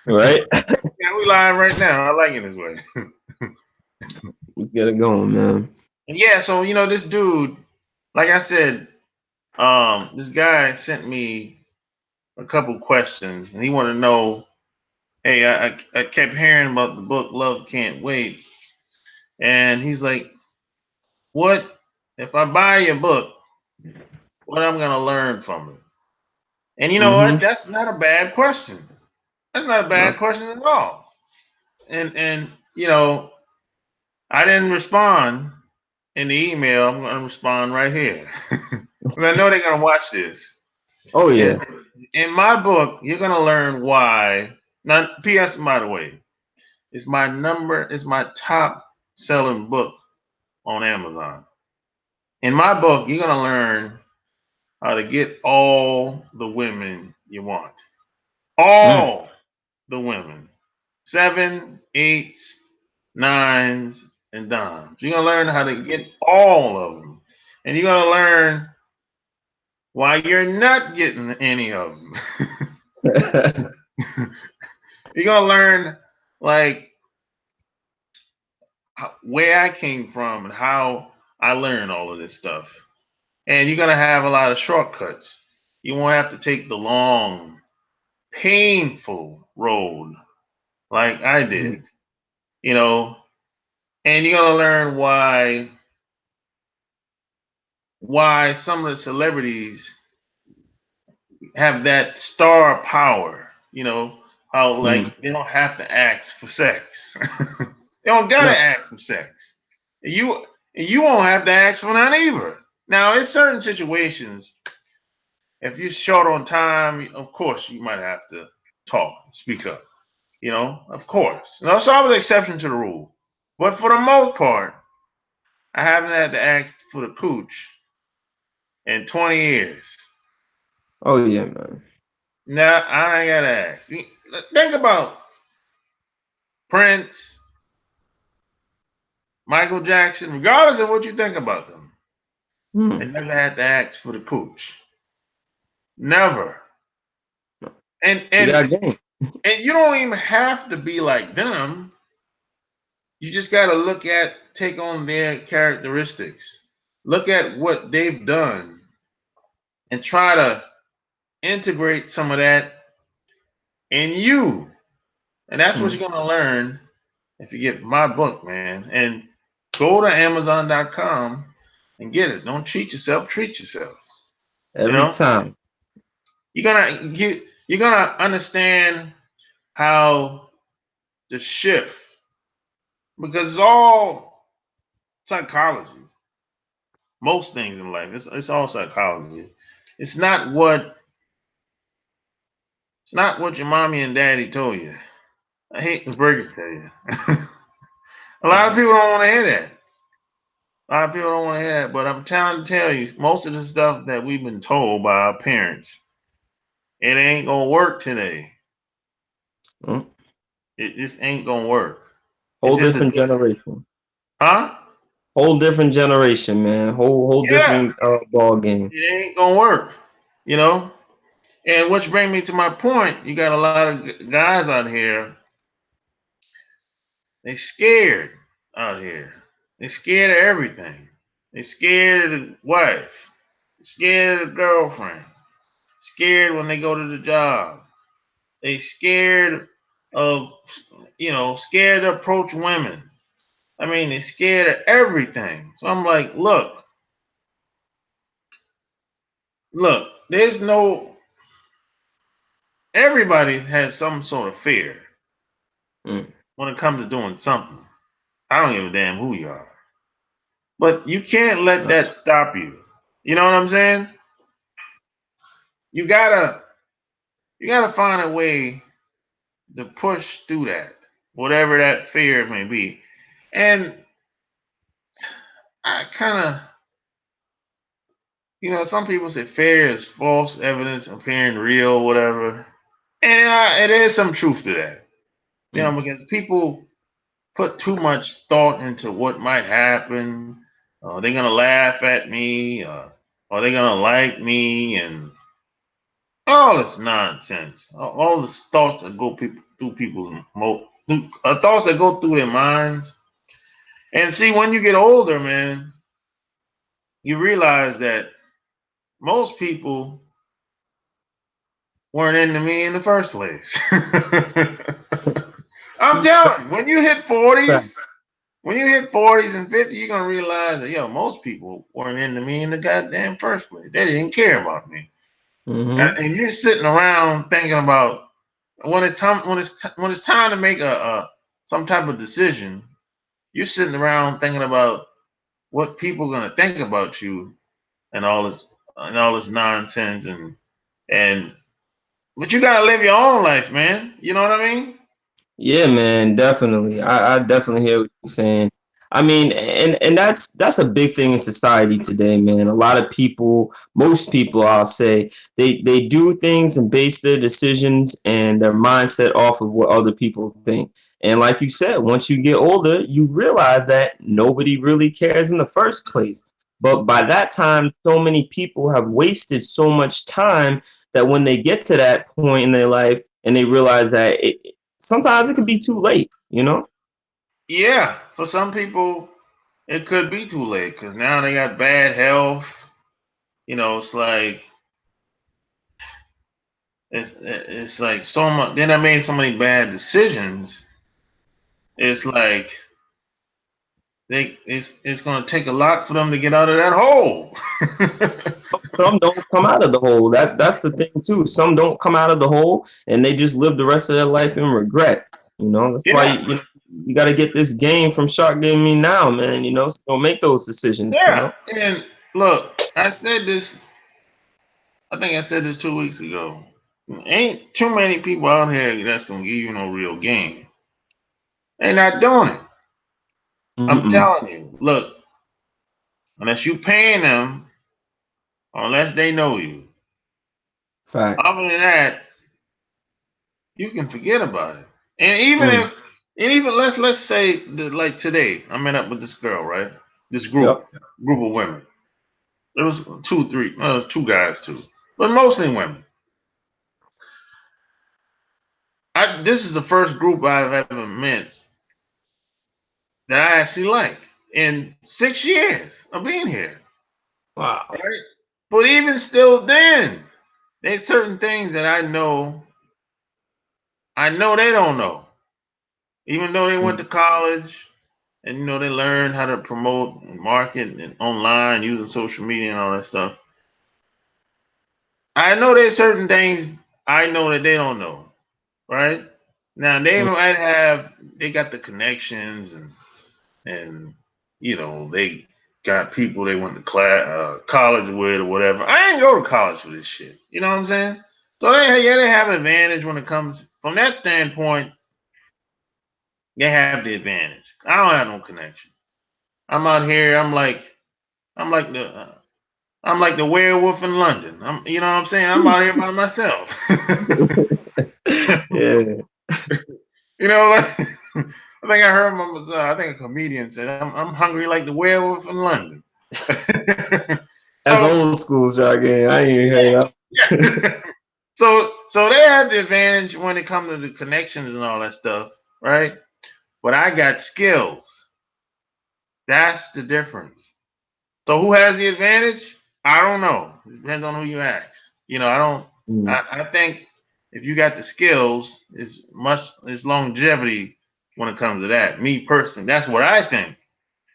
Right? Yeah, we live right now. I like it this way. Let's get it going, man. And yeah, so this dude, like I said, this guy sent me a couple questions, and he wanted to know. Hey, I kept hearing about the book Love Can't Wait, and he's like, "What if I buy your book? What I'm gonna learn from it?" And you know Mm-hmm. what? That's not a bad question. That's not a No. bad question at all. And I didn't respond in the email. I'm gonna respond right here. 'Cause I know they're gonna watch this. Oh And yeah. in my book, you're gonna learn why. Now, P.S. By the way, it's my top selling book on Amazon. In my book, you're gonna learn how to get all the women you want. Mm. All the women. Seven, eights, nines, and dimes. You're gonna learn how to get all of them. And you're gonna learn why you're not getting any of them. You're gonna learn like where I came from and how I learned all of this stuff. And you're gonna have a lot of shortcuts. You won't have to take the long, painful road like I Mhm. did, you know. And you're gonna learn why some of the celebrities have that star power. How Mm. like they don't have to ask for sex. They don't gotta No. ask for sex. You won't have to ask for none either. Now, in certain situations, if you're short on time, of course you might have to talk, speak up. Of course. There's always an exception to the rule. But for the most part, I haven't had to ask for the cooch in 20 years. Oh yeah, man. Now I ain't gotta ask. Think about Prince, Michael Jackson, regardless of what you think about them. They Mm. never had to ask for the cooch. Never. And They and got game. and you don't even have to be like them. You just gotta take on their characteristics. Look at what they've done and try to integrate some of that in you. And that's what Mm. you're gonna learn if you get my book, man. And go to Amazon.com and get it. Don't cheat yourself, treat yourself. You Every know? time. You're gonna understand how to shift because it's all psychology. Most things in life, it's all psychology. It's not what it's not what your mommy and daddy told you. I hate to break it to you. A lot of Mhm. people don't want to hear that. A lot of people don't want to hear that, but I'm trying to tell you, most of the stuff that we've been told by our parents, it ain't gonna work today. Mm. It just ain't gonna work. It's Whole just a different different, generation. huh? Whole different generation, man. Whole Yeah, different ball game. it ain't gonna work. You know. And which brings me to my point. You got a lot of guys out here. They scared out here. They scared of everything. They scared of the wife. Scared of the girlfriend. Scared when they go to the job. They scared of, scared to approach women. I mean, they're scared of everything. So I'm like, look, there's no, everybody has some sort of fear Mm. when it comes to doing something. I don't give a damn who you are. But you can't let That's that stop you. You know what I'm saying? You gotta you gotta find a way to push through that, whatever that fear may be. And I kind of, some people say fear is false evidence appearing real, whatever. And it is some truth to that. mm. Because people put too much thought into what might happen. Are they gonna laugh at me? Are they gonna like me? And All this nonsense. All the thoughts that go through people's thoughts that go through their minds. And see, when you get older, man, you realize that most people weren't into me in the first place. I'm telling you, Fact. when you hit 40s and 50s, you're gonna realize that most people weren't into me in the goddamn first place. They didn't care about me. Mm-hmm. And you're sitting around thinking about when it's time to make a some type of decision. You're sitting around thinking about what people are gonna think about you and all this nonsense and but you gotta live your own life, man. You know what I mean? Yeah, man, definitely. I definitely hear what you're saying. I mean, and that's a big thing in society today, man. A lot of people, most people, I'll say, they do things and base their decisions and their mindset off of what other people think. And like you said, once you get older, you realize that nobody really cares in the first place. But by that time, so many people have wasted so much time that when they get to that point in their life and they realize that sometimes it can be too late, you know? Yeah, for some people it could be too late because now they got bad health. It's like it's like so much. Then I made so many bad decisions. It's like it's gonna take a lot for them to get out of that hole. Some don't come out of the hole. That's the thing too. Some don't come out of the hole and they just live the rest of their life in regret. You know, that's why Yeah, you got to get this game from Shark Game Me now, man. You know, so don't make those decisions. You yeah. know, And look, I said this. I think I said this 2 weeks ago. Ain't too many people out here that's gonna give you no real game. They not doing it. I'm mm-mm. telling you. Look, unless you paying them, unless they know you. Facts. Other than that, you can forget about it. And Mm. even let's say that like today, I met up with this girl, right? This Yep. group of women. There was two guys too, but mostly women. This is the first group I've ever met that I actually like in 6 years of being here. Wow. Right? But even still, then there's certain things that I know they don't know. Even though they went Mm. to college and they learn how to promote and market and online using social media and all that stuff. I know there's certain things I know that they don't know, right? Now Mm. they got the connections and they got people they went to college with or whatever. I ain't go to college for this shit. You know what I'm saying? So they have an advantage when it comes from that standpoint. They have the advantage. I don't have no connection. I'm out here. I'm like the I'm like the werewolf in London. You know what I'm saying? I'm out here by myself. Yeah, Like I think I heard I think a comedian said, I'm hungry like the werewolf in London. that's so old school jargon. I ain't even heard that. yeah. So they have the advantage when it comes to the connections and all that stuff, right? But I got skills. That's the difference. So who has the advantage? I don't know. It depends on who you ask. I don't. Mm. I think if you got the skills, it's longevity when it comes to that. Me personally, that's what I think.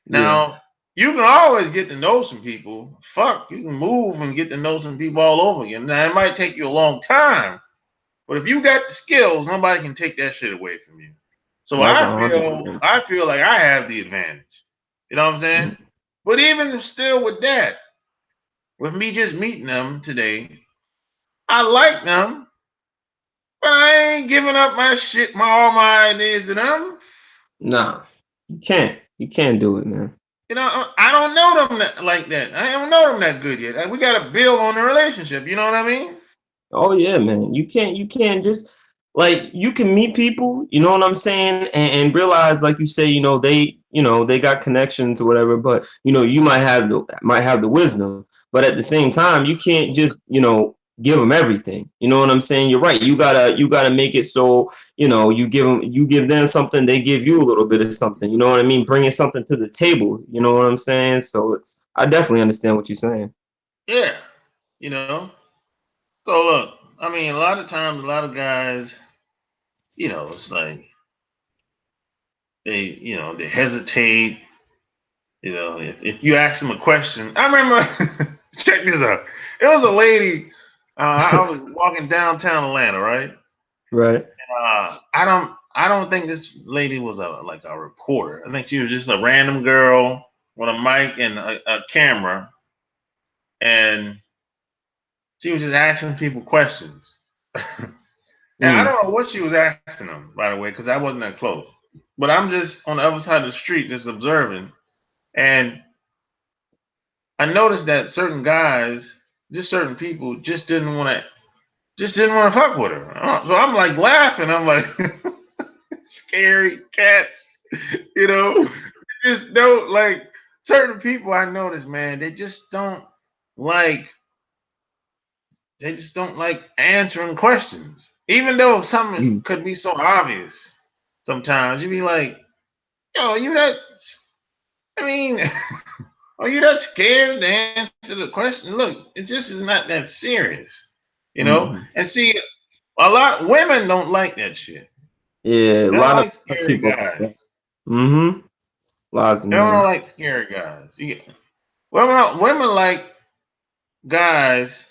Yeah, Now you can always get to know some people. Fuck, you can move and get to know some people all over again. Now it might take you a long time, but if you got the skills, nobody can take that shit away from you. So that's I a hundred feel percent. I feel like I have the advantage. You know what I'm saying? Mm. But even still with that, with me just meeting them today, I like them, but I ain't giving up my shit, all my ideas to them. Nah, you can't. You can't do it, man. I don't know them like that. I don't know them that good yet. We got to build on the relationship. You know what I mean? Oh yeah, man. You can't just like you can meet people, you know what I'm saying, and realize, like you say, they got connections or whatever, but you might have the wisdom, but at the same time, you can't just give them everything. You know what I'm saying? You're right. You gotta make it so, you give them something, they give you a little bit of something. You know what I mean? Bringing something to the table. You know what I'm saying? So I definitely understand what you're saying. Yeah, you know. So look, I mean, a lot of times, a lot of guys, it's like they hesitate. If you ask them a question, I remember. Check this out. It was a lady. I was walking downtown Atlanta, right? Right. I don't think this lady was like a reporter. I think she was just a random girl with a mic and a camera, and she was just asking people questions. And I Mm. don't know what she was asking them, by the way, because I wasn't that close. But I'm just on the other side of the street, just observing, and I noticed that certain guys, just certain people, just didn't want to fuck with her. So I'm like laughing. I'm like, scary cats, you know. Just don't like certain people. I notice, man, like they just don't like answering questions, even though something Mm. could be so obvious. Sometimes you be like, yo, you that? I mean, are you that scared to answer the question? Look, it just is not that serious. Mm. And see, a lot women don't like that shit. Yeah, a They don't lot like of scary people like that. guys. Mm-hmm. Lots, They don't man. like scary guys. Women like guys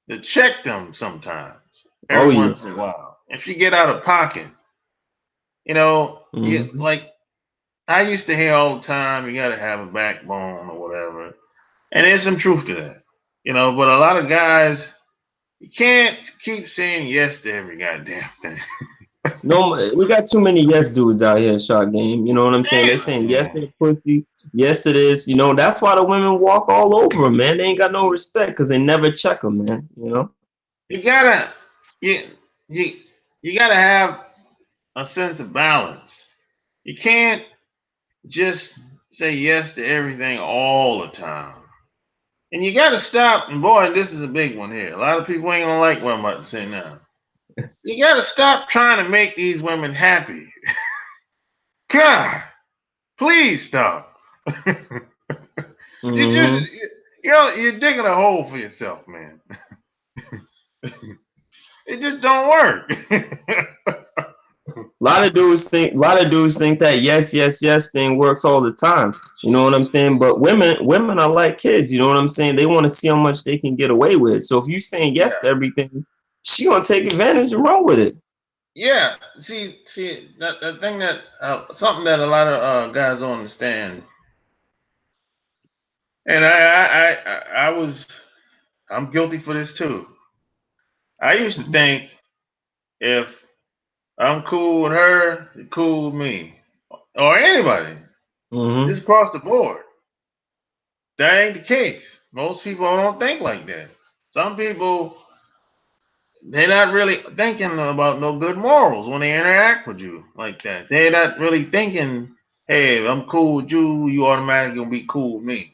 to check them sometimes, Oh every yeah. once in a while. If you get out of pocket, you Mm-hmm. like I used to hear all the time, you gotta have a backbone or whatever. And there's some truth to that. But a lot of guys, you can't keep saying yes to every goddamn thing. No, we got too many yes dudes out here, shot game. You know what I'm saying? They're saying yes to Man, the pussy, yes to this. That's why the women walk all over them, man. They ain't got no respect because they never check them, man. you gotta you you you gotta have a sense of balance. You can't just say yes to everything all the time. And you got to stop. And boy, this is a big one here. A lot of people ain't gonna like what I'm about to say now. You got to stop trying to make these women happy. God, please stop. you just, Mm-hmm. you're digging a hole for yourself, man. It just don't work. A lot of dudes think that yes, yes, yes thing works all the time. You know what I'm saying? But women are like kids. You know what I'm saying? They want to see how much they can get away with. So if you saying yes to Yeah, everything, she gonna take advantage and run with it. yeah. See that thing that something that a lot of guys don't understand. And I'm guilty for this too. I used to think if I'm cool with her, you're cool with me, or anybody, Mm-hmm. just across the board. That ain't the case. Most people don't think like that. Some people, they're not really thinking about no good morals when they interact with you like that. They're not really thinking, hey, if I'm cool with you, you automatically gonna be cool with me.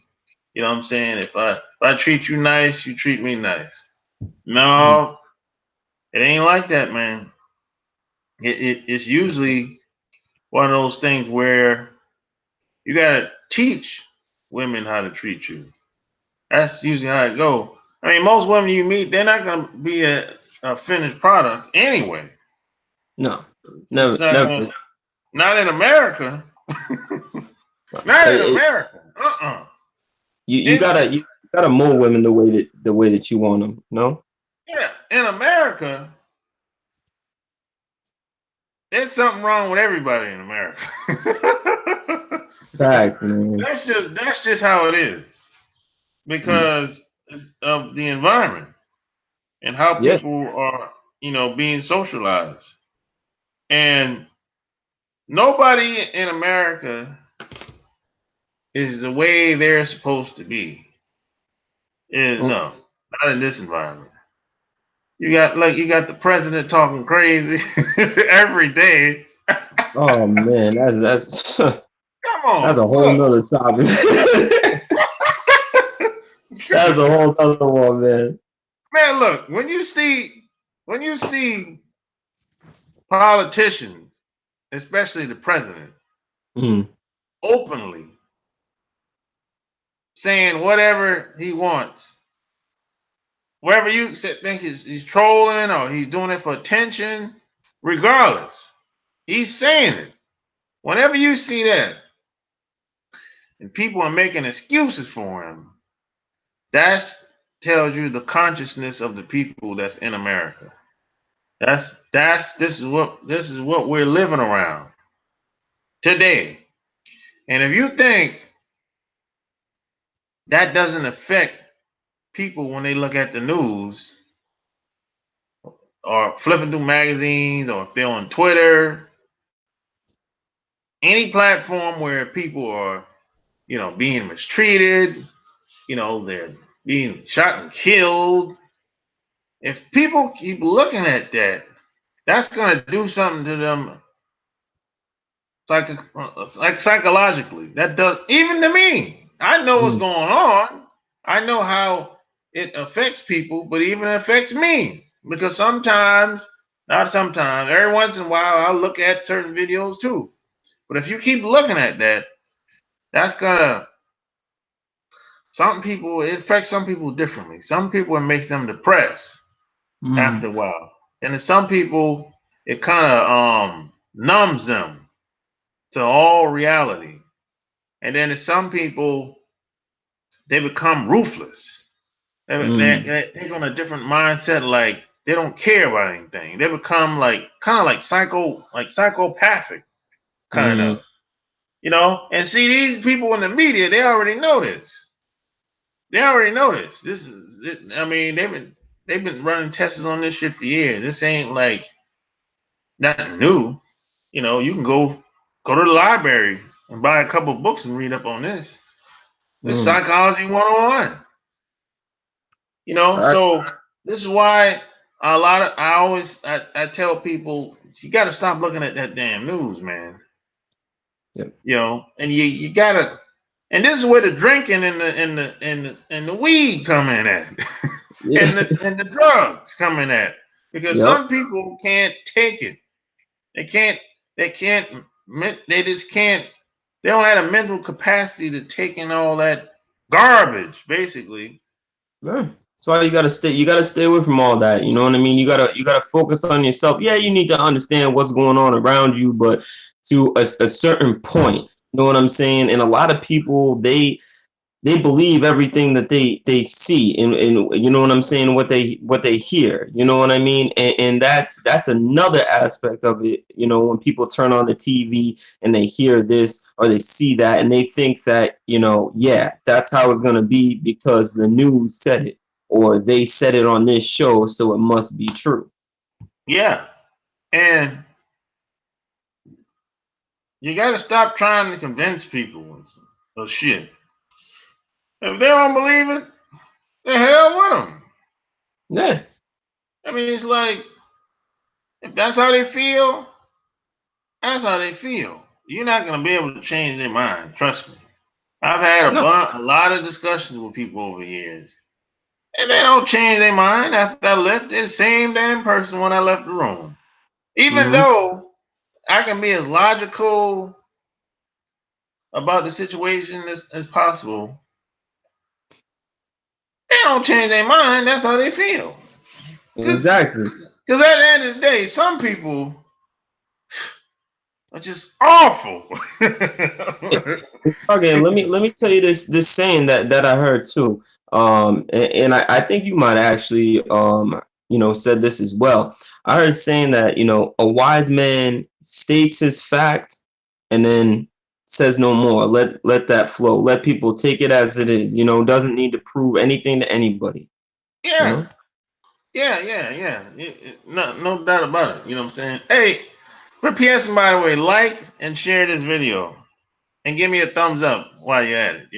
You know what I'm saying? If I treat you nice, you treat me nice. No, it ain't like that, man. It's usually one of those things where you gotta teach women how to treat you. That's usually how it go. I mean, most women you meet, they're not gonna be a finished product anyway. No, It's never, not never. gonna, not in America. Not in It, America. Uh-uh. you In gotta mold women the way that you want them. No. Yeah, in America, there's something wrong with everybody in America. Fact, man. that's just how it is Mm. because of the environment and how Yeah. people are, being socialized. And nobody in America is the way they're supposed to be. Oh, No, not in this environment. You got the president talking crazy every day. oh man, that's Come that's on, a whole look. nother topic. That's a whole other one, man. Man, look, when you see politicians, especially the president, Mm, openly saying whatever he wants, wherever you think he's trolling or he's doing it for attention, regardless, he's saying it. Whenever you see that, and people are making excuses for him, that tells you the consciousness of the people that's in America. This is what we're living around today. And if you think that doesn't affect people when they look at the news or flipping through magazines or if they're on Twitter, any platform where people are, being mistreated, they're being shot and killed. If people keep looking at that, that's going to do something to them psychologically. That does, even to me. I know what's mm, going on. I know how it affects people, but even affects me because sometimes, not sometimes, every once in a while, I'll look at certain videos too. But if you keep looking at that, that's gonna it affects some people differently. Some people it makes them depressed mm, after a while, and to some people it kind of numbs them to all reality. And then to some people they become ruthless. mm, They take on a different mindset, like they don't care about anything. They become like kind of like psychopathic, kind mm, of, And see, these people in the media, they already know this. They already know this. I mean, they've been running tests on this shit for years. This ain't like nothing new. You can go to the library and buy a couple of books and read up on this. It's mm. psychology 101. Fact. So this is why a lot of I tell people you got to stop looking at that damn news, man. Yep. And you gotta, and this is where the drinking and the weed come in at, Yeah. and the drugs come in at, because Yep. some people can't take it. They can't. They can't. They just can't. They don't have a mental capacity to take in all that garbage, basically. Yeah. That's why you gotta stay away from all that. You know what I mean? You gotta focus on yourself. Yeah, you need to understand what's going on around you, but to a certain point. You know what I'm saying? And a lot of people they believe everything that they see and you know what I'm saying, what they hear, you know what I mean, and that's another aspect of it. When people turn on the TV and they hear this or they see that and they think that, yeah, that's how it's going to be because the news said it or they said it on this show, so it must be true. Yeah, and you got to stop trying to convince people of shit. If they don't believe it, the hell with them. Yeah. I mean, it's like if that's how they feel, that's how they feel. You're not gonna be able to change their mind. Trust me. I've had No. a lot of discussions with people over the years, and they don't change their mind after I left. They're the same damn person when I left the room. Even Mm-hmm. though I can be as logical about the situation as possible, they don't change their mind. That's how they feel. Because Exactly. at the end of the day, some people are just awful. Okay, let me tell you this saying that I heard too. And I think you might actually said this as well. I heard saying that, a wise man states his fact and then says no more. Let that flow. Let people take it as it is, doesn't need to prove anything to anybody. You Yeah, know? yeah. No doubt about it. You know what I'm saying? Hey, for PS, by the way, like and share this video and give me a thumbs up while you're at it.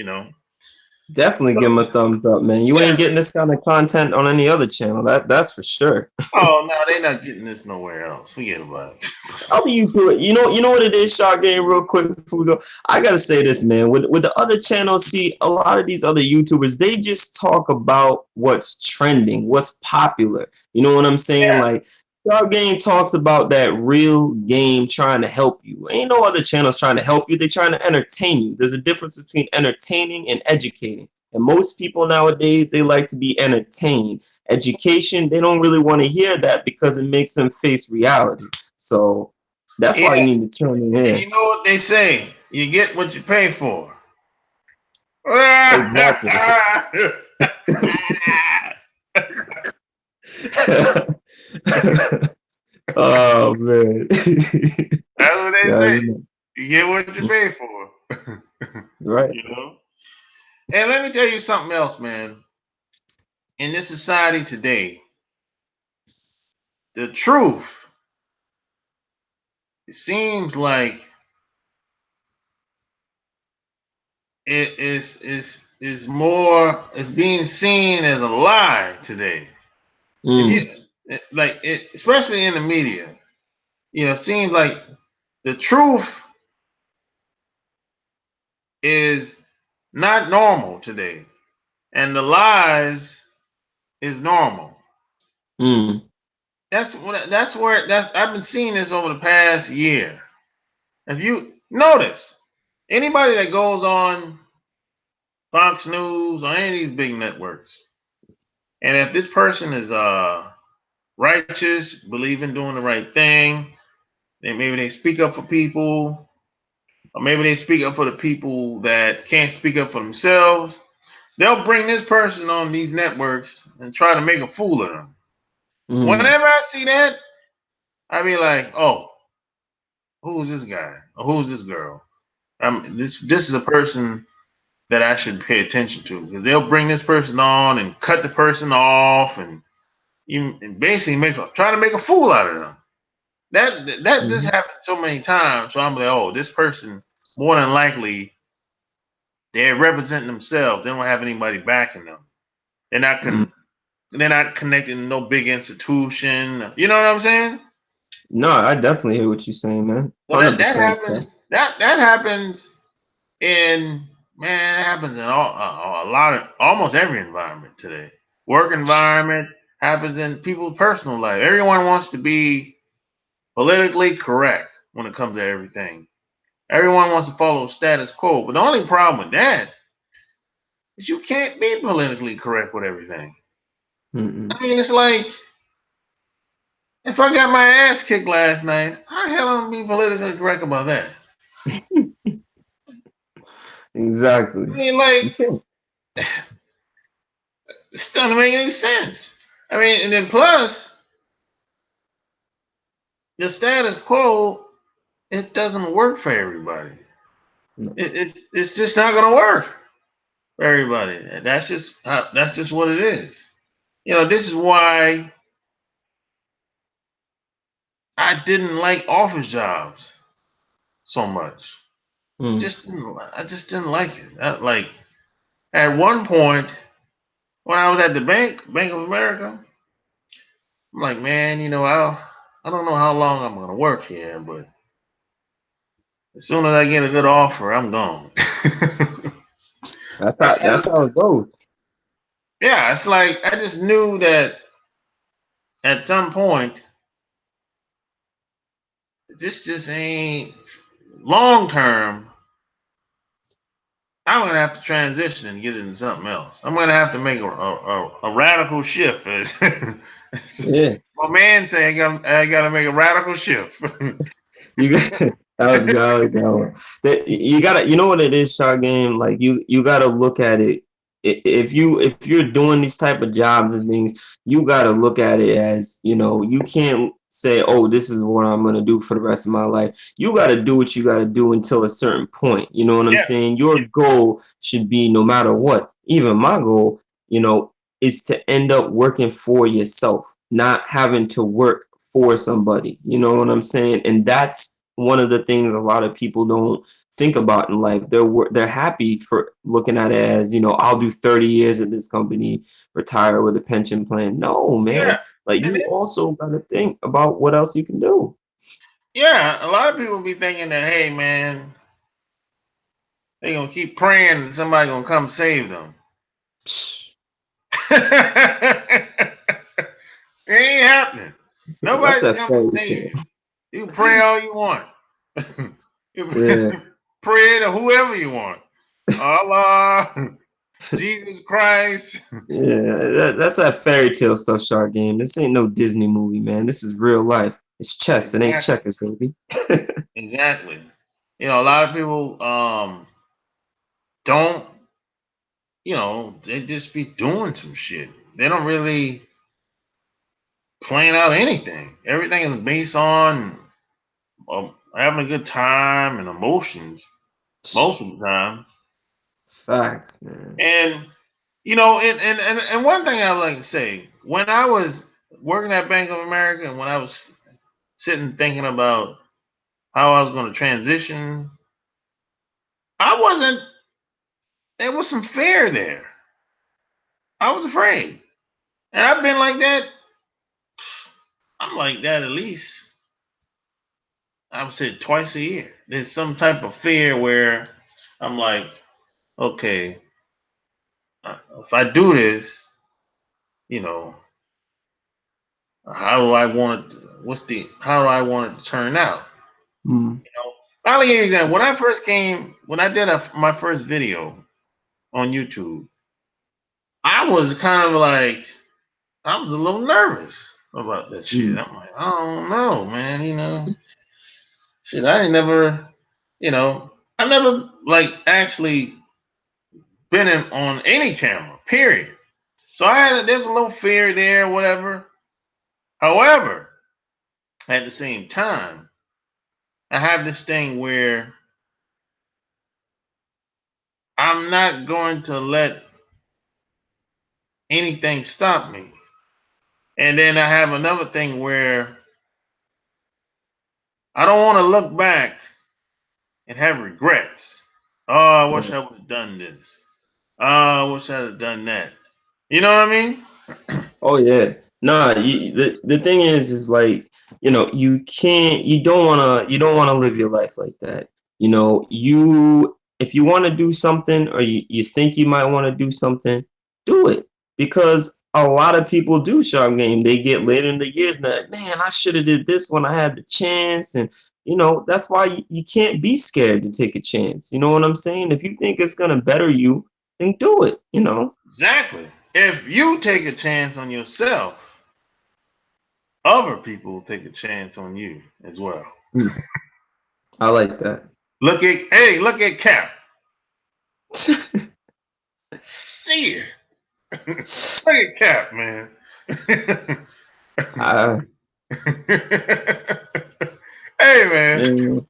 Definitely give him a thumbs up, man. You Yeah. ain't getting this kind of content on any other channel. That's for sure. Oh no, they're not getting this nowhere else. Forget about it. I'll be used to it. You know what it is, Shot Game, real quick before we go. I gotta say this, man. With the other channels, see, a lot of these other YouTubers, they just talk about what's trending, what's popular. You know what I'm saying? Yeah. Like Shot Game talks about that real game trying to help you. Ain't no other channels trying to help you. They're trying to entertain you. There's a difference between entertaining and educating. And most people nowadays, they like to be entertained. Education, they don't really want to hear that because it makes them face reality. So that's Yeah. why you need to tune in And here. you know what they say? You get what you pay for. Exactly. Oh man. That's what they Yeah, say. you know. You get what you pay for. Right. You know? And let me tell you something else, man. In this society today, the truth, it seems like it is more is being seen as a lie today. If Mm, you like it, especially in the media, it seems like the truth is not normal today, and the lies is normal. mm, That's where I've been seeing this over the past year. If you notice anybody that goes on Fox News or any of these big networks, and if this person is righteous, believe in doing the right thing, then maybe they speak up for people, or maybe they speak up for the people that can't speak up for themselves. They'll bring this person on these networks and try to make a fool of them. mm, Whenever I see that, I be like, oh, who's this guy? Or who's this girl? This is a person that I should pay attention to because they'll bring this person on and cut the person off and basically try to make a fool out of them. That this mm, happened so many times. So I'm like, oh, this person more than likely they're representing themselves. They don't have anybody backing them. They're not mm. they're not connected to no big institution. You know what I'm saying? No, I definitely hear what you're saying, man. So that 100%. Bro. happens. That happens in man. It happens in a lot of almost every environment today. Work environment happens in people's personal life. Everyone wants to be politically correct when it comes to everything. Everyone wants to follow status quo. But the only problem with that is you can't be politically correct with everything. Mm-mm. I mean, it's like if I got my ass kicked last night, how the hell am I be politically correct about that? I Exactly. mean, like, You can't. it doesn't make any sense. I mean, and then plus, the status quo, it doesn't work for everybody. No. It's just not going to work for everybody. That's just what it is. This is why I didn't like office jobs so much. Mm, I just didn't like it. Like at one point when I was at the Bank of America, I'm like, man, I don't know how long I'm gonna work here, but as soon as I get a good offer, I'm gone. that's how it goes. Yeah, it's like I just knew that at some point this just ain't long term. I'm gonna have to transition and get into something else. I'm gonna have to make a radical shift. As Yeah. my man say, I gotta make a radical shift. You got that was good. I like that one. You gotta, you know what it is, Shot Game. Like you gotta look at it. If you're doing these type of jobs and things, you gotta look at it as you can't say, oh, this is what I'm gonna do for the rest of my life. You gotta do what you gotta do until a certain point. You know what I'm Yeah, saying? Your goal should be no matter what. Even my goal, is to end up working for yourself, not having to work for somebody. You know what I'm saying? And that's one of the things a lot of people don't think about in life. They're happy for looking at it as, I'll do 30 years at this company, retire with a pension plan. No, man. Yeah, Like and you then, also got to think about what else you can do. yeah, a lot of people be thinking that, hey, man, they gonna keep praying and somebody gonna come save them. Psh, It ain't happening. that's Nobody's that coming to fairy save tale. you. You can pray all you want. You Yeah, can pray to whoever you want. Allah, Jesus Christ. yeah. That's that fairy tale stuff, Shark Game. This ain't no Disney movie, man. This is real life. It's chess. It ain't Exactly. checkers, baby. Exactly. You know, a lot of people don't, they just be doing some shit. They don't really plan out anything. Everything is based on having a good time and emotions most of the time. Facts, man. And and one thing I would like to say, when I was working at Bank of America and when I was sitting thinking about how I was going to transition, I wasn't. There was some fear there. I was afraid, and I've been like that. I'm like that at least, I would say, twice a year. There's some type of fear where I'm like, okay, if I do this, you know, how do I want it? How do I want it to turn out? Mm. You know, I'll give you an example. When I did my first video on YouTube, I was kind of like, I was a little nervous about that shit. Mm. I'm like, I don't know, man. Shit, I ain't never, I never like actually been on any camera. Period. So there's a little fear there, whatever. However, at the same time, I have this thing where I'm not going to let anything stop me. And then I have another thing where I don't want to look back and have regrets. Oh, I wish I would have done this. Oh, I wish I'd have done that. You know what I mean? Oh yeah. Nah, the thing is like, you don't wanna live your life like that. If you want to do something or you think you might want to do something, do it. Because a lot of people do Shark Game. They get later in the years and they're like, man, I should have did this when I had the chance. And that's why you can't be scared to take a chance. You know what I'm saying? If you think it's gonna better you, then do it. Exactly. If you take a chance on yourself, other people will take a chance on you as well. Mm, I like that. Look at Cap. See it. Look at Cap, man. I, Hey, man.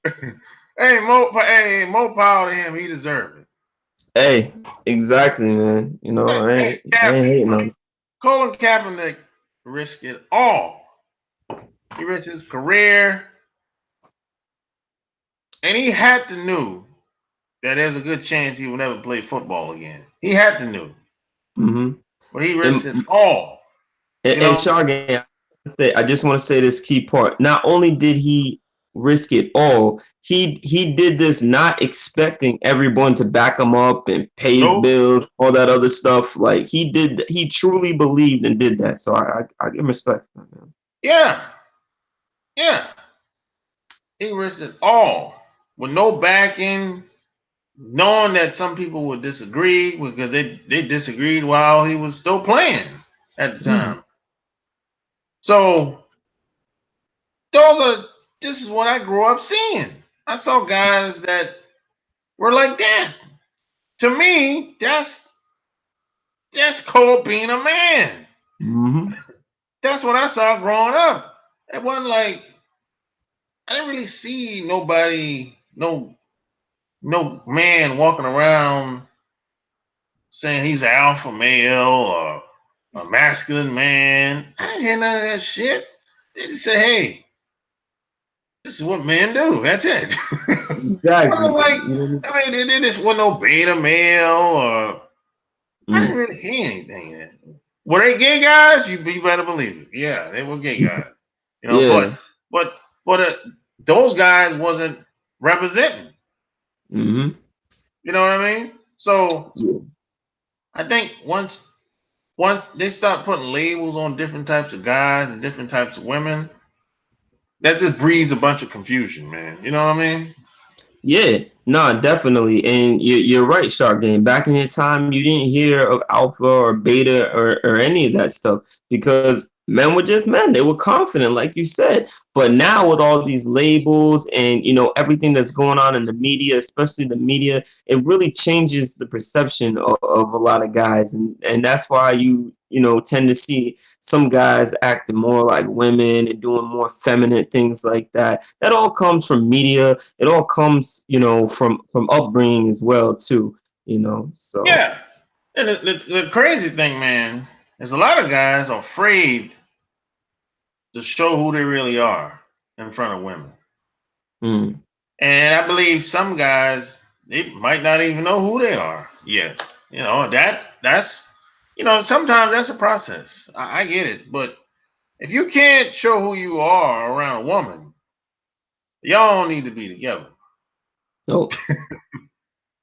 man, More power to him. He deserved it. hey, exactly, man. Hey, I Cap. ain't hating on it. Colin Kaepernick risked it all. He risked his career, and he had to know that there's a good chance he will never play football again. He had to know, Mm-hmm. but he risked it And, all. You and know, Shargan, I just want to say this key part. Not only did he risk it all, he did this not expecting everyone to back him up and pay his nope. bills, all that other stuff. Like he truly believed and did that. So I give him respect, man. Yeah, yeah. He risked it all with no backing, knowing that some people would disagree because they disagreed while he was still playing at the Mm, time. So those are this is what I grew up seeing. I saw guys that were like that. To me, that's called being a man. mm-hmm. That's what I saw growing up. It wasn't like I didn't really see nobody, no man walking around saying he's an alpha male or a masculine man. I didn't hear none of that shit. They just say, hey, This is what men do. That's it. Exactly. Wasn't like, You know? I mean, this wasn't no beta male or I didn't Mm. really hear anything. Were they gay guys? You better believe it. Yeah, they were gay guys. You know, Yeah. but but those guys wasn't representing. Hmm. You know what I mean? So Yeah. I think once they start putting labels on different types of guys and different types of women, that just breeds a bunch of confusion, man. You know what I mean? Yeah, no, definitely. And you're right, Shark Game. Back in your time, you didn't hear of alpha or beta or any of that stuff because men were just men. They were confident, like you said. But now with all these labels and everything that's going on in the media, especially the media, it really changes the perception of a lot of guys, and that's why you tend to see some guys acting more like women and doing more feminine things like that. That all comes from media. It all comes, from upbringing as well too. So Yeah. And the crazy thing, man, is a lot of guys are afraid to show who they really are in front of women. mm, And I believe some guys they might not even know who they are yet. You know, that's sometimes that's a process. I get it. But if you can't show who you are around a woman, y'all don't need to be together. no,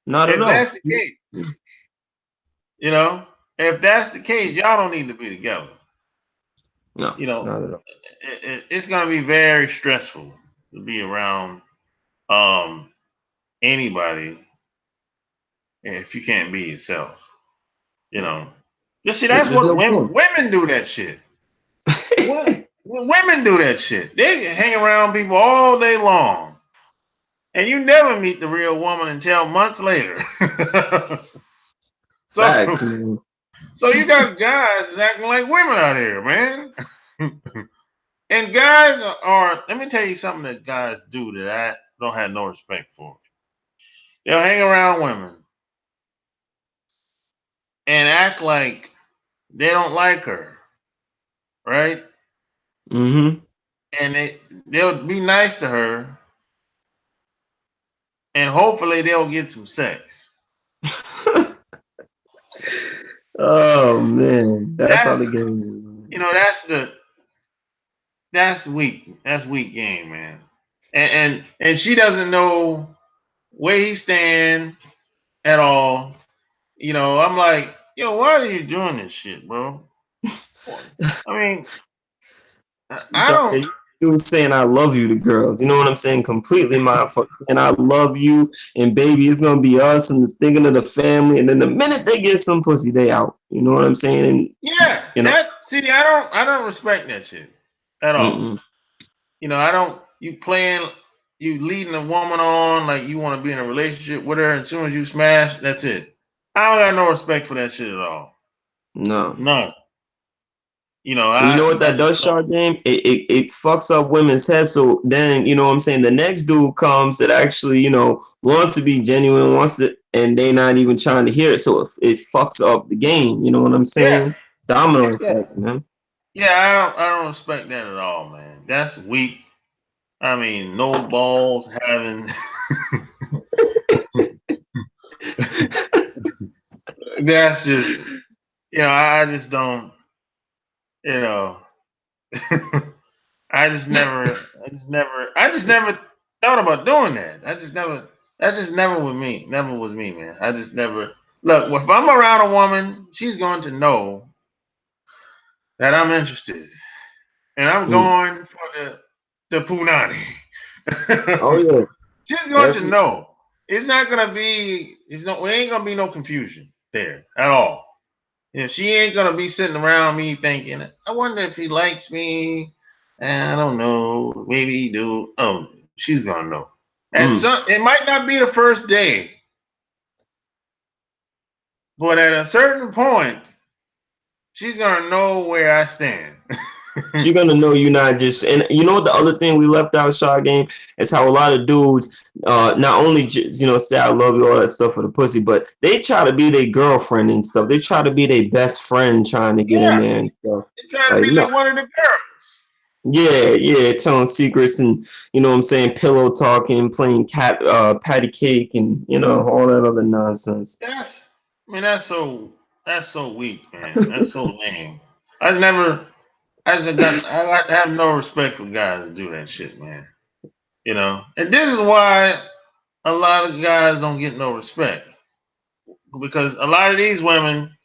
not at If all. that's the case, you know, if that's the case, y'all don't need to be together. No, You know, not at all. it's going to be very stressful to be around um anybody if you can't be yourself. You know, you see, that's There's what no women do. That shit. Women do that shit. They hang around people all day long, and you never meet the real woman until months later. facts, so, man. so you got guys that's acting like women out here, man. And guys are. Let me tell you something that guys do that I don't have no respect for. They'll hang around women and act like they don't like her, right? Hmm. And they'll be nice to her, and hopefully they'll get some sex. Oh man, that's how the That's game that's weak. That's weak game, man. And she doesn't know where he stand at all. You know, I'm like, why are you doing this shit, bro? I mean, is. I don't. You were saying I love you to girls. You know what I'm saying? Completely mindfuck. And I love you, and baby, it's gonna be us and thinking of the family. And then the minute they get some pussy, they out. You know what I'm saying? And Yeah, you know, that. See, I don't respect that shit at all. mm-mm, I don't. You leading a woman on like you want to be in a relationship with her, and as soon as you smash, that's it. I don't got no respect for that shit at all. no. None. And you know what I that just does, don't. Shark Game? It fucks up women's heads. So then, you know what I'm saying? The next dude comes that actually, wants to be genuine, wants to, and they not even trying to hear it. So it fucks up the game. You know what I'm Yeah, saying? Domino yeah, effect, man. yeah. I don't respect that at all, man. That's weak. I mean, no balls having. That's just I just don't. You know, I just never thought about doing that. I just never. That's just never with me. Never was me, man. I just never. Look, if I'm around a woman, she's going to know that I'm interested, and I'm Mm. going for the punani. Oh yeah. She's going to Every know. It's not gonna be. It's no. It ain't gonna be no confusion there at all. She ain't gonna be sitting around me thinking, I wonder if he likes me. I don't know. Maybe he do. Oh, she's gonna know. mm. It might not be the first day, but at a certain point, she's gonna know where I stand. You're gonna know you're not just. And you know what? The other thing we left out, Shot Game, is how a lot of dudes, not only just, say I love you, all that stuff for the pussy, but they try to be their girlfriend and stuff. They try to be their best friend, trying to get in Yeah, there and stuff. they try to Like be no, like one of the girls. Yeah, yeah, telling secrets and what I'm saying, pillow talking, playing patty cake, and all that other nonsense. That's, I mean, that's so weak, man. That's so lame. I just never, I just got, I have no respect for guys that do that shit, man. And this is why a lot of guys don't get no respect because a lot of these women,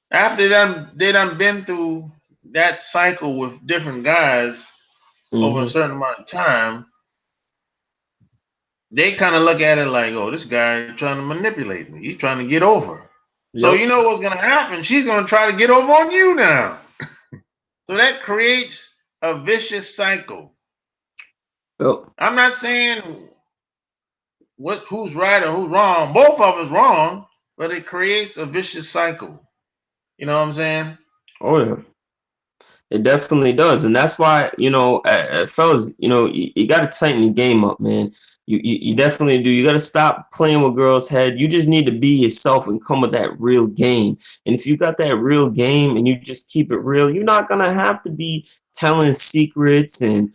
after they done been through that cycle with different guys over a Hmm. certain amount of time, they kind of look at it like, oh, this guy trying to manipulate me. He's trying to get over. So you Yep. know what's gonna happen? She's gonna try to get over on you now. So that creates a vicious cycle. Yep. I'm not saying who's right or who's wrong. Both of us wrong, but it creates a vicious cycle. You know what I'm saying? Oh yeah. It definitely does, and that's why fellas, you got to tighten the game up, man. You definitely do. You got to stop playing with girls' head. You just need to be yourself and come with that real game. And if you got that real game and you just keep it real, you're not gonna have to be telling secrets and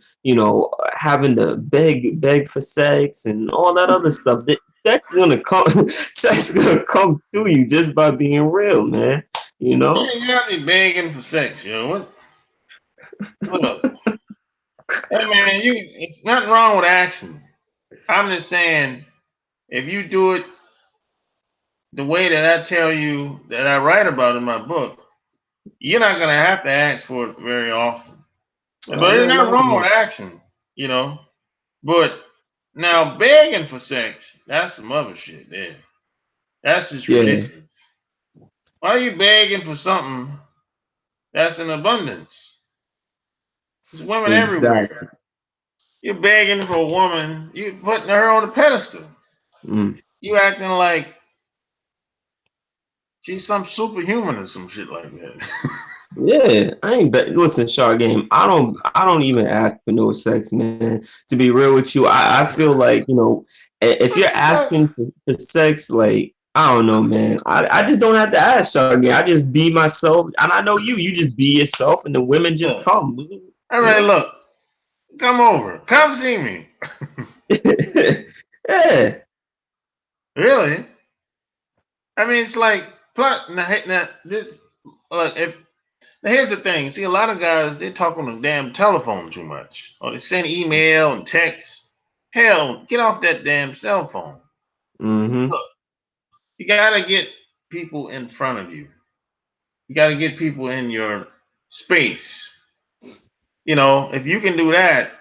having to beg for sex and all that other stuff. That's gonna come. Sex gonna come to you just by being real, man. You You know. ain't got me begging for sex, yo. Look, hey man, it's nothing wrong with asking. I'm just saying, if you do it the way that I tell you that I write about in my book, you're not gonna have to ask for it very often. But Oh there's man, nothing no, wrong man. with asking, you know. But now begging for sex, that's some other shit there. That's just Yeah, ridiculous. Why are you begging for something that's in abundance? There's women exactly. everywhere. You're begging for a woman, you putting her on a pedestal. Mm. You acting like she's some superhuman or some shit like that. Yeah, I ain't bet. Listen, Shark Game. I don't even ask for no sex, man. To be real with you, I feel like if you're asking for sex, like I don't know, man. I just don't have to ask, Shark Game. I just be myself, and I know you. You just be yourself, and the women just Yeah. come. All You right, know. look, come over, come see me. Yeah. Really? I mean, it's like plus now this. If now here's the thing. See, a lot of guys they talk on the damn telephone too much, or they send email and text. Hell, get off that damn cell phone. Mm-hmm. Look, you gotta get people in front of you. You gotta get people in your space. If you can do that,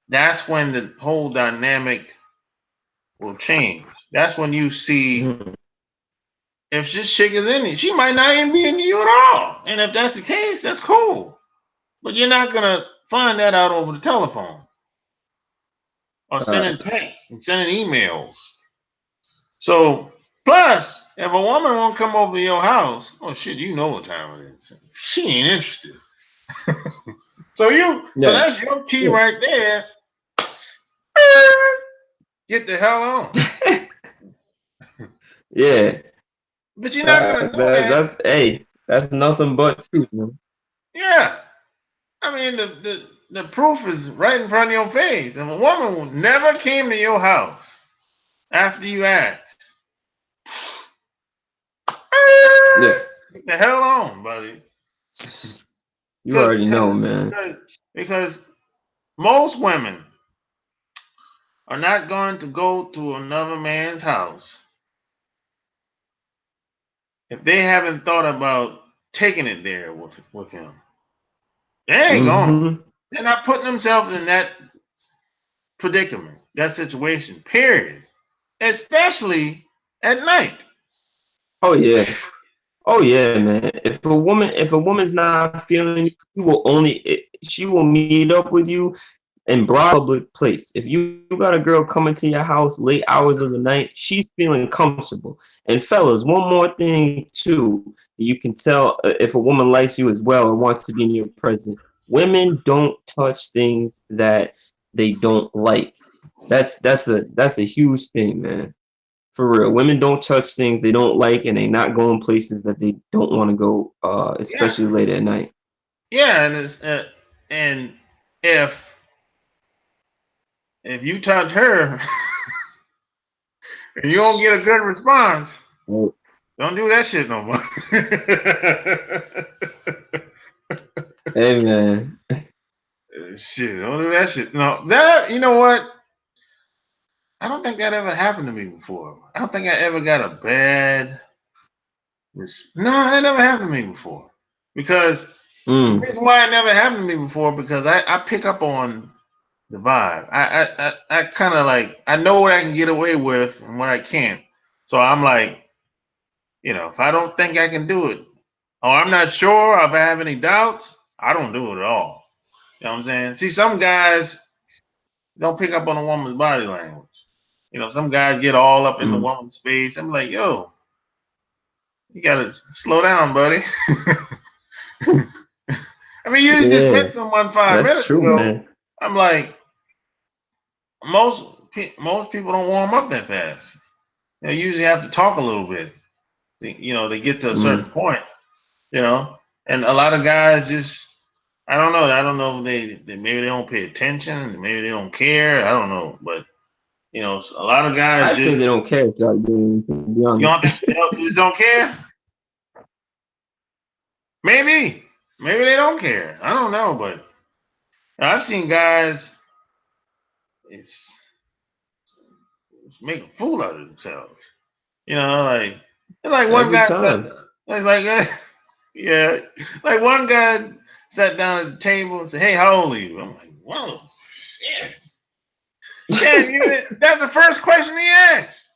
that's when the whole dynamic will change. That's when you see Mm-hmm. if this chick is in it, she might not even be into you at all. And if that's the case, that's cool. But you're not gonna find that out over the telephone or sending Facts. texts and sending emails. So plus, if a woman won't come over to your house, oh shit, you know what time it is. She ain't interested. So Yeah. that's your key Yeah. right there. Get the hell on. Yeah. But you're not gonna know that. That's hey, that's nothing but truth, man. Yeah. I mean, the proof is right in front of your face. If a woman never came to your house after you asked, Yeah. get the hell on, buddy. You Because already know, because man. because because most women are not going to go to another man's house if they haven't thought about taking it there with him. They ain't going. Mm-hmm. They're not putting themselves in that predicament, that situation. Period. Especially at night. Oh yeah. Oh yeah, man. If a woman's not feeling you, she will meet up with you in broad public place. If you got a girl coming to your house late hours of the night, she's feeling comfortable. And fellas, one more thing too, you can tell if a woman likes you as well or wants to be in your presence. Women don't touch things that they don't like. That's a huge thing, man. For real. Women don't touch things they don't like and they not going places that they don't want to go, Yeah, especially late at night. yeah, and And if you touch her and you don't get a good response, don't do that shit no more. Hey man. Shit, don't do that shit. No, that you know what? I don't think that ever happened to me before. I don't think I ever got a bad. No, that never happened to me before. Because the Mm. reason why it never happened to me before because I pick up on the vibe. I kind of like I know what I can get away with and what I can't. So I'm like, if I don't think I can do it, or I'm not sure if I have any doubts, I don't do it at all. You know what I'm saying? See, some guys don't pick up on a woman's body language. Some guys get all up in the Mm. woman's face. I'm like, yo, you gotta slow down, buddy. I mean, you just Yeah, met someone 5 minutes that's true, ago. man. I'm like, most people don't warm up that fast. They usually have to talk a little bit. They get to a certain Mm. point. You know, and a lot of guys just, I don't know. I don't know if they maybe they don't pay attention, maybe they don't care. I don't know, but a lot of I guys just think just they don't care, to be you honest. don't think they just don't care. Maybe they don't care. I don't know, but I've seen guys it's, it's make a fool out of themselves. Like it's like one Every guy said, time. it's like yeah, like one guy sat down at the table and said, "Hey, how old are you?" I'm like, "Whoa, shit." Yeah, that's the first question he asked.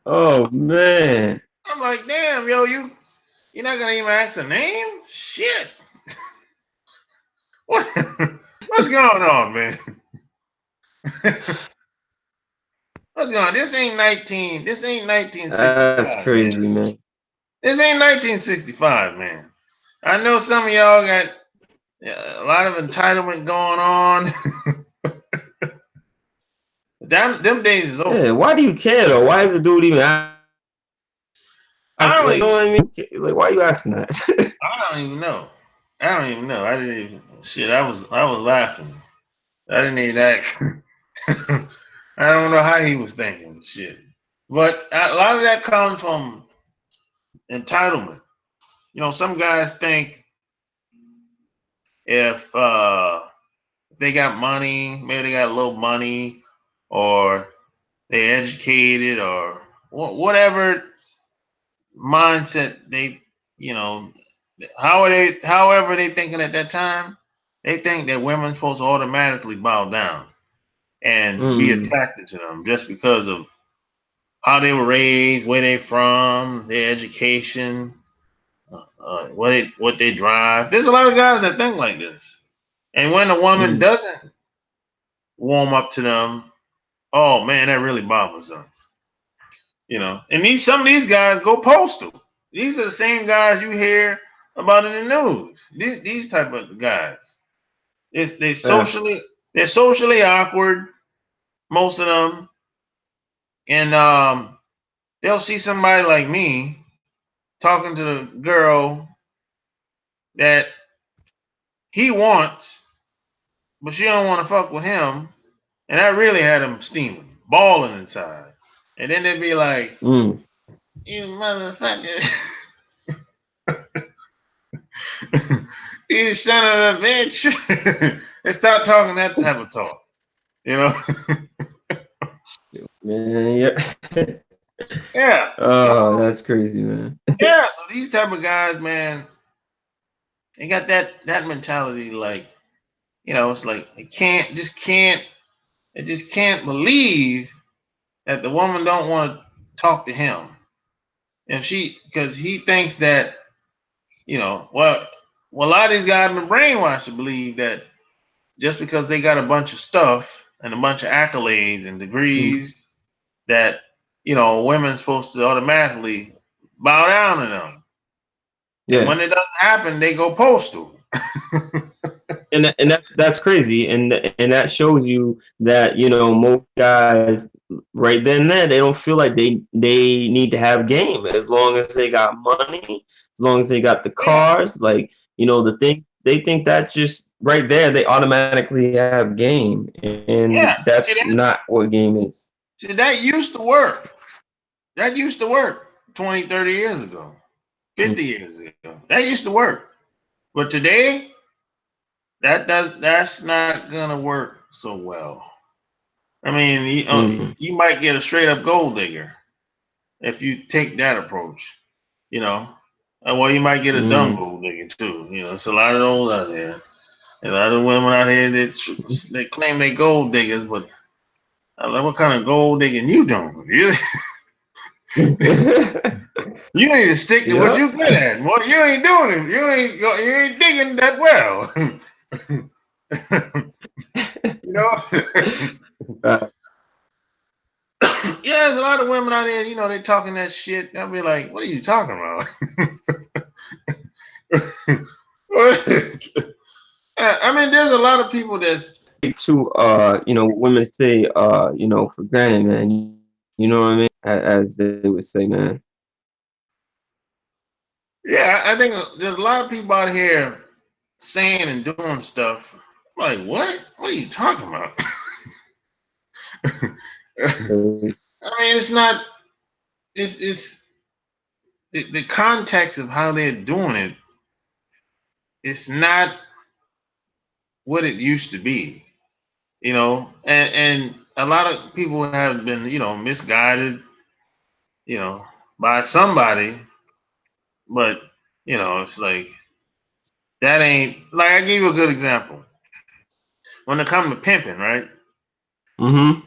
Oh man. I'm like, damn, yo, you're not gonna even ask a name? Shit. What what's going on, man? What's going on? This ain't That's 1965, crazy, man. man. This ain't 1965, man. I know some of y'all got a lot of entitlement going on. Them days is over. Yeah, why do you care though? Why is the dude even I asking? don't Like, you know even what I mean? Like, why are you asking that? I don't even know. I don't even know. I didn't even shit, I was laughing. I didn't even ask. I don't know how he was thinking shit. But a lot of that comes from entitlement. Some guys think if they got money, maybe they got a little money, or they educated, or whatever mindset they, you know, however they thinking at that time, they think that women's supposed to automatically bow down and be Mm. attracted to them just because of how they were raised, where they from, their education, what they drive. There's a lot of guys that think like this, and when a woman Mm. doesn't warm up to them, oh man, that really bothers them. And some of these guys go postal. These are the same guys you hear about in the news. These type of guys. It's, they Yeah. socially they're socially awkward, most of them, and they'll see somebody like me talking to the girl that he wants, but she don't want to fuck with him, and that really had him steaming, balling inside. And then they'd be like, Mm. "You motherfucker, you son of a bitch!" They start talking that type of talk, you know? Man, yeah. Yeah, Oh, that's crazy, man. yeah. So these type of guys, man, they got that mentality. Like, it's like they just can't believe that the woman don't want to talk to him. Because he thinks that, well, a lot of these guys have been brainwashed to believe that just because they got a bunch of stuff and a bunch of accolades and Mm. degrees, that, women's supposed to automatically bow down to them. And Yeah. when it doesn't happen, they go postal. And that's crazy, and that shows you that most guys right then and there they don't feel like they need to have game as long as they got money, as long as they got the Yeah, cars. Like the thing they think that's just right there. They automatically have game, and Yeah. that's not what game is. See, that used to work. That used to work 20, 30 years ago, 50 years ago. That used to work. But today, that's not gonna work so well. I mean, Mm, you might get a straight up gold digger if you take that approach. You know, well, you might get a mm. dumb gold digger too. It's a lot of those out there. A lot of women out here that they claim they gold diggers, but I'm like, what kind of gold digging you doing? You need to stick to what Yep. you good at. Well, you ain't doing it. You ain't digging that well. you know. Uh, Yeah, there's a lot of women out there. They talking that shit. I'll be like, what are you talking about? I mean, there's a lot of people that's. to women say for granted, man. You know what I mean? As they would say, man. Yeah, I think there's a lot of people out here saying and doing stuff. I'm like, what? What are you talking about? I mean, it's not. It's the context of how they're doing it. It's not what it used to be. And a lot of people have been misguided you know by somebody, but it's like that ain't like I give you a good example when it comes to pimping, right? Mm-hmm.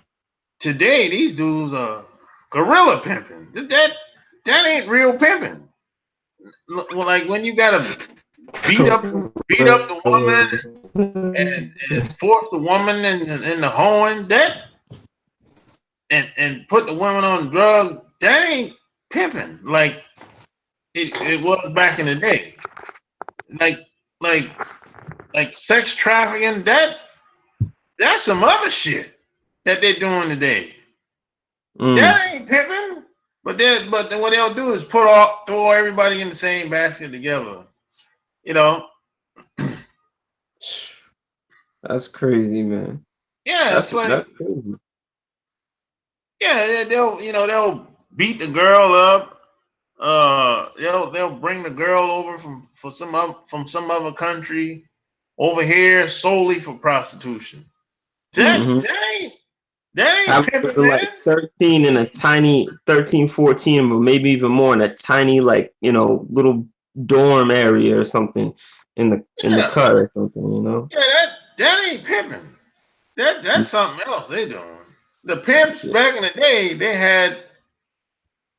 Today these dudes are gorilla pimping. That ain't real pimping. Well, like when you gotta beat up the woman and force the woman in the hoeing, that and put the women on drugs, that ain't pimping like it was back in the day. Like like like sex trafficking, that's some other shit that they're doing today. Mm. That ain't pimping. But then what they'll do is throw everybody in the same basket together. You know? That's crazy, man. Yeah, That's it's like that's crazy. yeah, they'll beat the girl up. They'll bring the girl over from some other country over here solely for prostitution. That Mm-hmm. that ain't that ain't Have pimping, like man. 13 in a tiny 13, 14, or maybe even more in a tiny like little dorm area or something in the Yeah, cut or something. yeah, that ain't pimping. That's something else they doing. The pimps back in the day, they had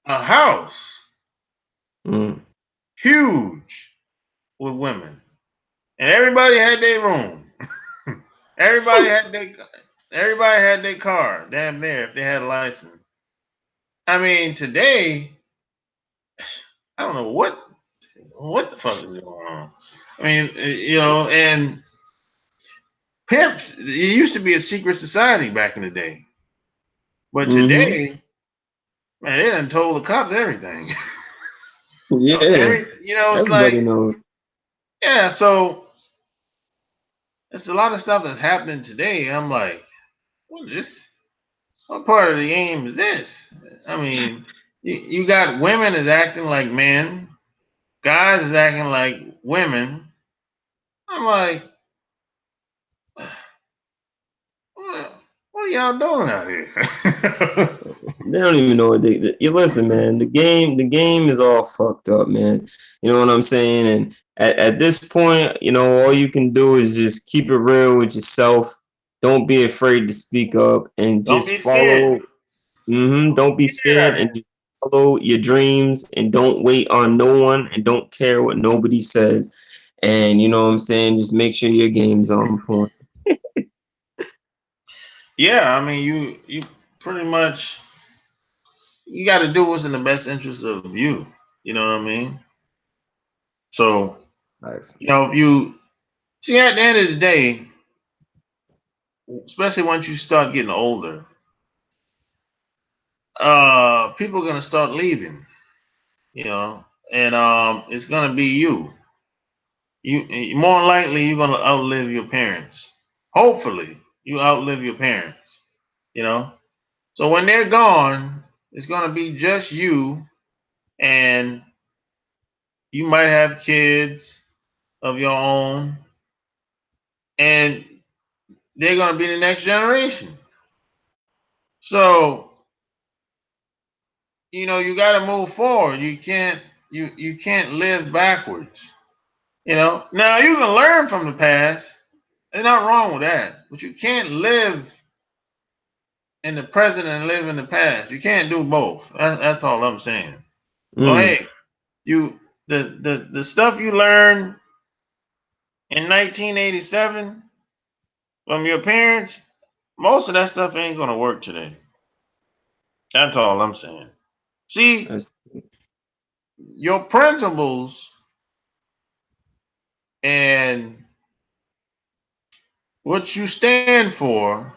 a house Mm. huge with women, and everybody had their room. everybody had their everybody had their car, damn near, if they had a license. I mean, today, I don't know what the fuck is going on. I mean, and pimps. It used to be a secret society back in the day, but Mm-hmm. today, man, they done told the cops everything. Yeah, It's everybody like, knows. yeah. So it's a lot of stuff that's happening today. I'm like, what is this? What part of the game is this? I mean, you got women is acting like men, guys is acting like women. I'm like, what are y'all doing out here? They don't even know what you listen, man. The game is all fucked up, man. You know what I'm saying? And at this point, all you can do is just keep it real with yourself. Don't be afraid to speak up and Don't just be scared. follow. Don't be scared and just follow your dreams and don't wait on no one and don't care what nobody says. And you know what I'm saying? Just make sure your game's on point. Yeah, I mean, you pretty much you got to do what's in the best interest of you. You know what I mean? So Nice. if you see at the end of the day, especially once you start getting older, people are gonna start leaving, you know, and it's gonna be you. you more likely you're gonna outlive your parents. Hopefully, you outlive your parents. You know, so when they're gone, it's gonna be just you, and you might have kids of your own, and they're gonna be the next generation. So you got to move forward. You can't live backwards. Now you can learn from the past. There's nothing wrong with that, but you can't live in the present and live in the past. You can't do both. That's all I'm saying. So Mm, hey, you the stuff you learned in 1987 from your parents, most of that stuff ain't gonna work today. That's all I'm saying. See, uh, your principles and what you stand for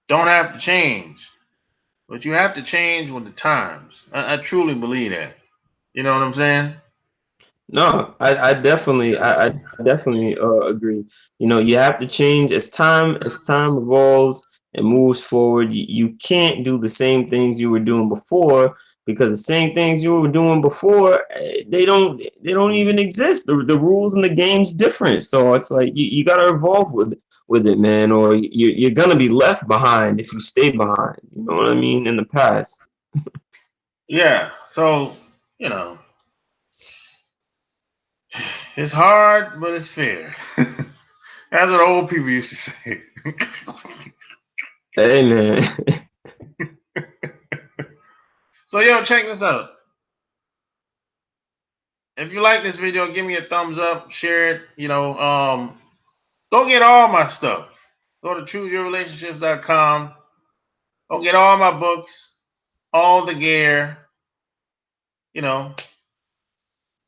don't have to change, but you have to change with the times. I truly believe that. You know what I'm saying? no, I definitely agree. You have to change as time evolves and moves forward. You can't do the same things you were doing before, because the same things you were doing before, they don't even exist. The rules and the game's different. So it's like you got to evolve with it, man, or you're gonna be left behind if you stay behind. You know what I mean? In the past. Yeah. So, you know, it's hard, but it's fair. That's what old people used to say. Hey, man. So, yo, check this out. If you like this video, give me a thumbs up, share it. Go get all my stuff. Go to chooseyourrelationships.com. Go get all my books, all the gear. You know,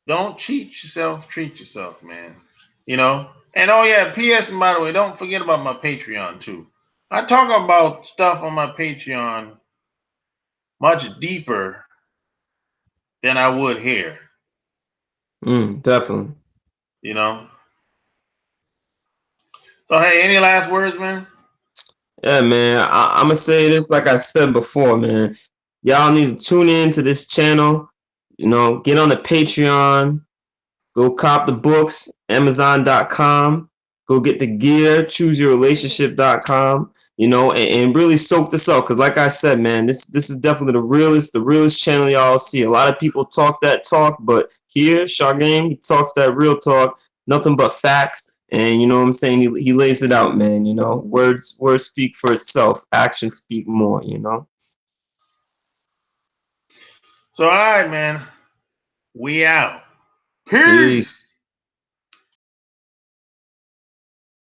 don't cheat yourself, treat yourself, man. And oh yeah, P.S. and by the way, don't forget about my Patreon too. I talk about stuff on my Patreon much deeper than I would here. Definitely. You know. So hey, any last words, man? Yeah, man. I'm gonna say this like I said before, man. Y'all need to tune in to this channel. Get on the Patreon. Go cop the books, Amazon.com. Go get the gear, chooseyourrelationship.com. And really soak this up. Cause like I said, man, this is definitely the realest channel y'all see. A lot of people talk that talk, but here, Game, he talks that real talk, nothing but facts. And you know what I'm saying? He lays it out, man. Words speak for itself. Actions speak more. So all right, man. We out. Peace. Peace.